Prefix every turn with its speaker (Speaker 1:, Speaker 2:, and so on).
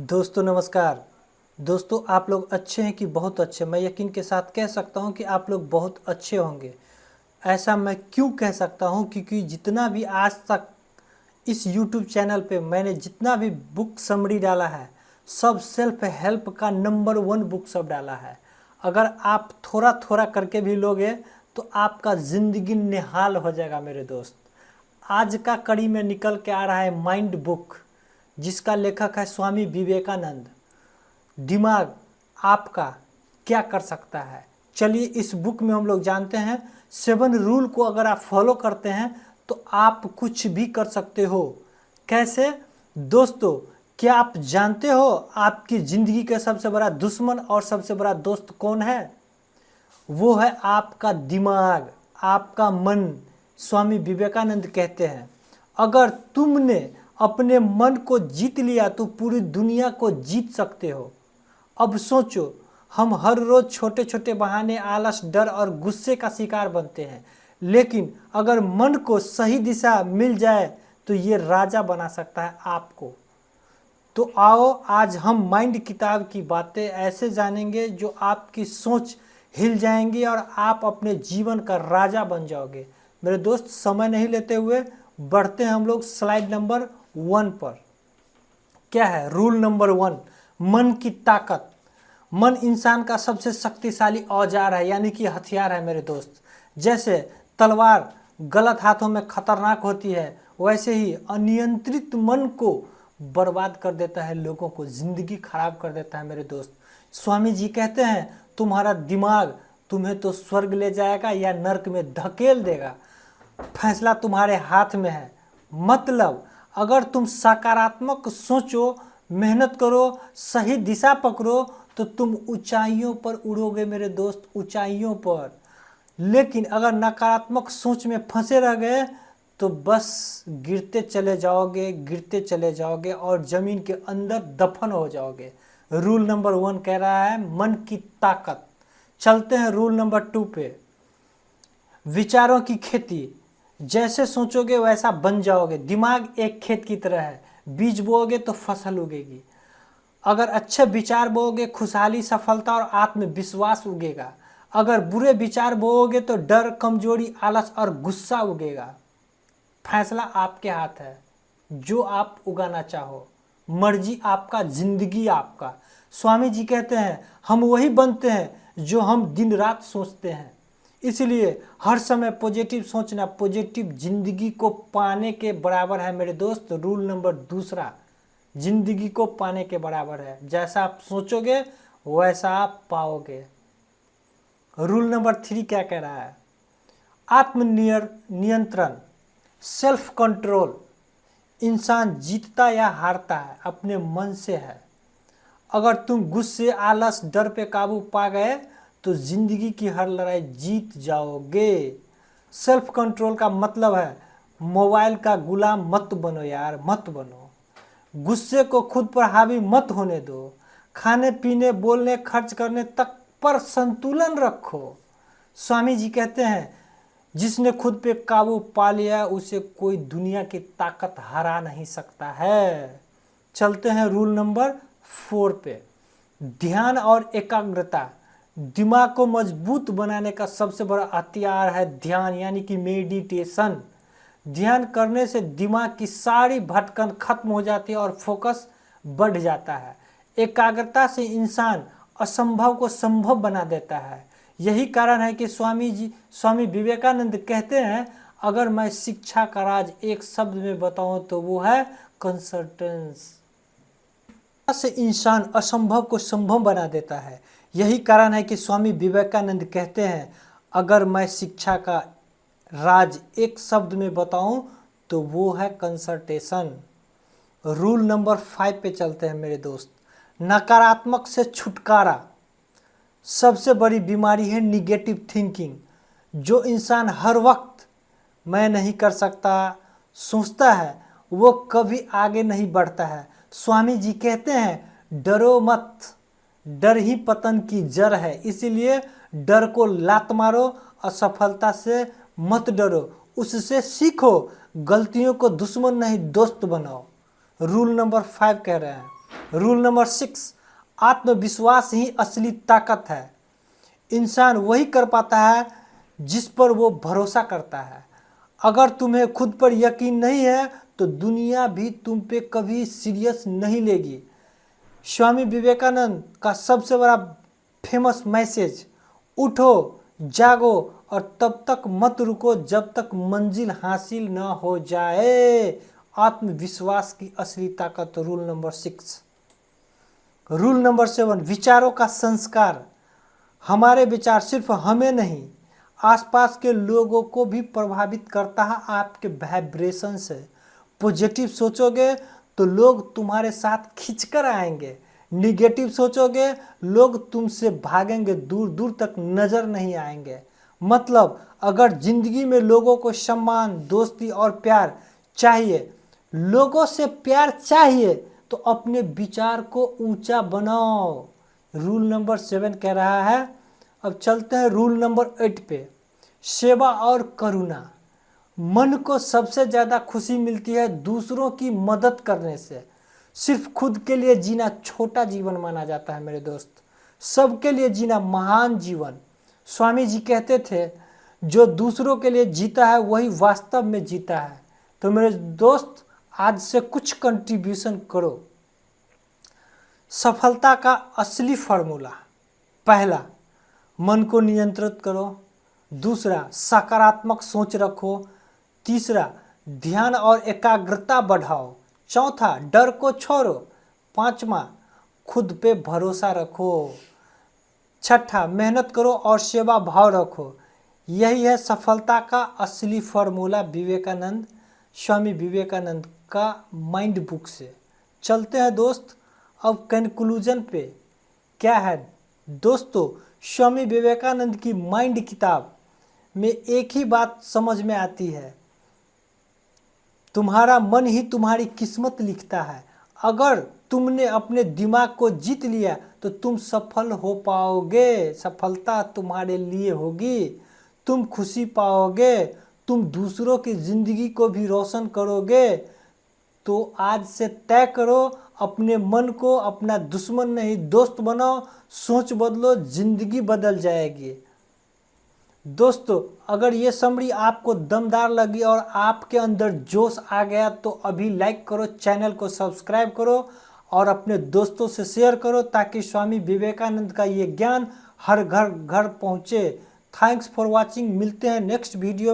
Speaker 1: दोस्तों नमस्कार। दोस्तों आप लोग अच्छे हैं कि बहुत अच्छे। मैं यकीन के साथ कह सकता हूं कि आप लोग बहुत अच्छे होंगे। ऐसा मैं क्यों कह सकता हूं? क्योंकि जितना भी आज तक इस YouTube चैनल पे मैंने जितना भी बुक समरी डाला है, सब सेल्फ हेल्प का नंबर 1 बुक सब डाला है। अगर आप थोड़ा थोड़ा करके भी लोगे तो आपका ज़िंदगी निहाल हो जाएगा मेरे दोस्त। आज का कड़ी में निकल के आ रहा है माइंड बुक, जिसका लेखक है स्वामी विवेकानंद। दिमाग आपका क्या कर सकता है, चलिए इस बुक में हम लोग जानते हैं। 7 रूल को अगर आप फॉलो करते हैं तो आप कुछ भी कर सकते हो। कैसे दोस्तों? क्या आप जानते हो आपकी ज़िंदगी का सबसे बड़ा दुश्मन और सबसे बड़ा दोस्त कौन है? वो है आपका दिमाग, आपका मन। स्वामी विवेकानंद कहते हैं अगर तुमने अपने मन को जीत लिया तो पूरी दुनिया को जीत सकते हो। अब सोचो, हम हर रोज़ छोटे छोटे बहाने, आलस, डर और गुस्से का शिकार बनते हैं, लेकिन अगर मन को सही दिशा मिल जाए तो ये राजा बना सकता है आपको। तो आओ आज हम माइंड किताब की बातें ऐसे जानेंगे जो आपकी सोच हिल जाएंगी और आप अपने जीवन का राजा बन जाओगे। मेरे दोस्त समय नहीं लेते हुए बढ़ते हैं हम लोग स्लाइड नंबर 1 पर। क्या है रूल नंबर 1? मन की ताकत। मन इंसान का सबसे शक्तिशाली औजार है, यानी कि हथियार है मेरे दोस्त। जैसे तलवार गलत हाथों में खतरनाक होती है, वैसे ही अनियंत्रित मन को बर्बाद कर देता है, लोगों को जिंदगी खराब कर देता है मेरे दोस्त। स्वामी जी कहते हैं तुम्हारा दिमाग तुम्हें तो स्वर्ग ले जाएगा या नर्क में धकेल देगा, फैसला तुम्हारे हाथ में है। मतलब अगर तुम सकारात्मक सोचो, मेहनत करो, सही दिशा पकड़ो तो तुम ऊंचाइयों पर उड़ोगे मेरे दोस्त, ऊंचाइयों पर। लेकिन अगर नकारात्मक सोच में फंसे रह गए तो बस गिरते चले जाओगे, गिरते चले जाओगे और ज़मीन के अंदर दफन हो जाओगे। रूल नंबर 1 कह रहा है मन की ताकत। चलते हैं रूल नंबर 2 पे। विचारों की खेती। जैसे सोचोगे वैसा बन जाओगे। दिमाग एक खेत की तरह है, बीज बोओगे तो फसल उगेगी। अगर अच्छे विचार बोओगे खुशहाली, सफलता और आत्मविश्वास उगेगा। अगर बुरे विचार बोओगे तो डर, कमजोरी, आलस और गुस्सा उगेगा। फैसला आपके हाथ है, जो आप उगाना चाहो। मर्जी आपका, जिंदगी आपका। स्वामी जी कहते हैं हम वही बनते हैं जो हम दिन रात सोचते हैं। इसलिए हर समय पॉजिटिव सोचना पॉजिटिव जिंदगी को पाने के बराबर है मेरे दोस्त। रूल नंबर 2 जिंदगी को पाने के बराबर है। जैसा आप सोचोगे वैसा आप पाओगे। रूल नंबर 3 क्या कह रहा है? नियंत्रण, सेल्फ कंट्रोल। इंसान जीतता या हारता है अपने मन से है। अगर तुम गुस्से, आलस, डर पे काबू पा गए तो जिंदगी की हर लड़ाई जीत जाओगे। सेल्फ कंट्रोल का मतलब है मोबाइल का गुलाम मत बनो यार, मत बनो। गुस्से को खुद पर हावी मत होने दो। खाने पीने, बोलने, खर्च करने तक पर संतुलन रखो। स्वामी जी कहते हैं जिसने खुद पे काबू पा लिया उसे कोई दुनिया की ताकत हरा नहीं सकता है। चलते हैं रूल नंबर 4 पे। ध्यान और एकाग्रता। दिमाग को मजबूत बनाने का सबसे बड़ा हथियार है ध्यान, यानी कि मेडिटेशन। ध्यान करने से दिमाग की सारी भटकन खत्म हो जाती है और फोकस बढ़ जाता है। एकाग्रता से इंसान असंभव को संभव बना देता है। यही कारण है कि स्वामी विवेकानंद कहते हैं अगर मैं शिक्षा का राज एक शब्द में बताऊं तो वो है कंसल्टेंस। से इंसान असंभव को संभव बना देता है। यही कारण है कि स्वामी विवेकानंद कहते हैं अगर मैं शिक्षा का राज एक शब्द में बताऊं तो वो है कंसल्टेशन। रूल नंबर 5 पे चलते हैं मेरे दोस्त। नकारात्मक से छुटकारा। सबसे बड़ी बीमारी है निगेटिव थिंकिंग। जो इंसान हर वक्त मैं नहीं कर सकता सोचता है वो कभी आगे नहीं बढ़ता है। स्वामी जी कहते हैं डरो मत, डर ही पतन की जड़ है। इसीलिए डर को लात मारो, असफलता से मत डरो, उससे सीखो। गलतियों को दुश्मन नहीं दोस्त बनाओ। रूल नंबर 5 कह रहे हैं रूल नंबर 6, आत्मविश्वास ही असली ताकत है। इंसान वही कर पाता है जिस पर वो भरोसा करता है। अगर तुम्हें खुद पर यकीन नहीं है तो दुनिया भी तुम पे कभी सीरियस नहीं लेगी। स्वामी विवेकानंद का सबसे बड़ा फेमस मैसेज, उठो, जागो और तब तक मत रुको जब तक मंजिल हासिल न हो जाए। आत्मविश्वास की असली ताकत। Rule number 6। रूल नंबर 7, विचारों का संस्कार। हमारे विचार सिर्फ हमें नहीं, आसपास के लोगों को भी प्रभावित करता है। आपके वाइब्रेशन से पॉजिटिव सोचोगे तो लोग तुम्हारे साथ खींचकर आएंगे, निगेटिव सोचोगे लोग तुमसे भागेंगे, दूर दूर तक नजर नहीं आएंगे। मतलब अगर जिंदगी में लोगों को सम्मान, दोस्ती और प्यार चाहिए, लोगों से प्यार चाहिए, तो अपने विचार को ऊंचा बनाओ। रूल नंबर 7 कह रहा है। अब चलते हैं रूल नंबर 8 पे, सेवा और करुणा। मन को सबसे ज़्यादा खुशी मिलती है दूसरों की मदद करने से। सिर्फ खुद के लिए जीना छोटा जीवन माना जाता है मेरे दोस्त, सबके लिए जीना महान जीवन। स्वामी जी कहते थे, जो दूसरों के लिए जीता है वही वास्तव में जीता है। तो मेरे दोस्त, आज से कुछ कंट्रीब्यूशन करो। सफलता का असली फार्मूला, पहला, मन को नियंत्रित करो। दूसरा, सकारात्मक सोच रखो। तीसरा, ध्यान और एकाग्रता बढ़ाओ। चौथा, डर को छोड़ो। पांचवा, खुद पे भरोसा रखो। छठा, मेहनत करो और सेवा भाव रखो। यही है सफलता का असली फार्मूला, विवेकानंद, स्वामी विवेकानंद का माइंड बुक से। चलते हैं दोस्त अब कंक्लूजन पे। क्या है दोस्तों, स्वामी विवेकानंद की माइंड किताब में एक ही बात समझ में आती है, तुम्हारा मन ही तुम्हारी किस्मत लिखता है। अगर तुमने अपने दिमाग को जीत लिया तो तुम सफल हो पाओगे, सफलता तुम्हारे लिए होगी, तुम खुशी पाओगे, तुम दूसरों की जिंदगी को भी रोशन करोगे। तो आज से तय करो, अपने मन को अपना दुश्मन नहीं दोस्त बनाओ, सोच बदलो, जिंदगी बदल जाएगी। दोस्तों, अगर ये समरी आपको दमदार लगी और आपके अंदर जोश आ गया तो अभी लाइक करो, चैनल को सब्सक्राइब करो और अपने दोस्तों से शेयर करो ताकि स्वामी विवेकानंद का ये ज्ञान हर घर घर पहुँचे। Thanks for watching. मिलते हैं नेक्स्ट वीडियो।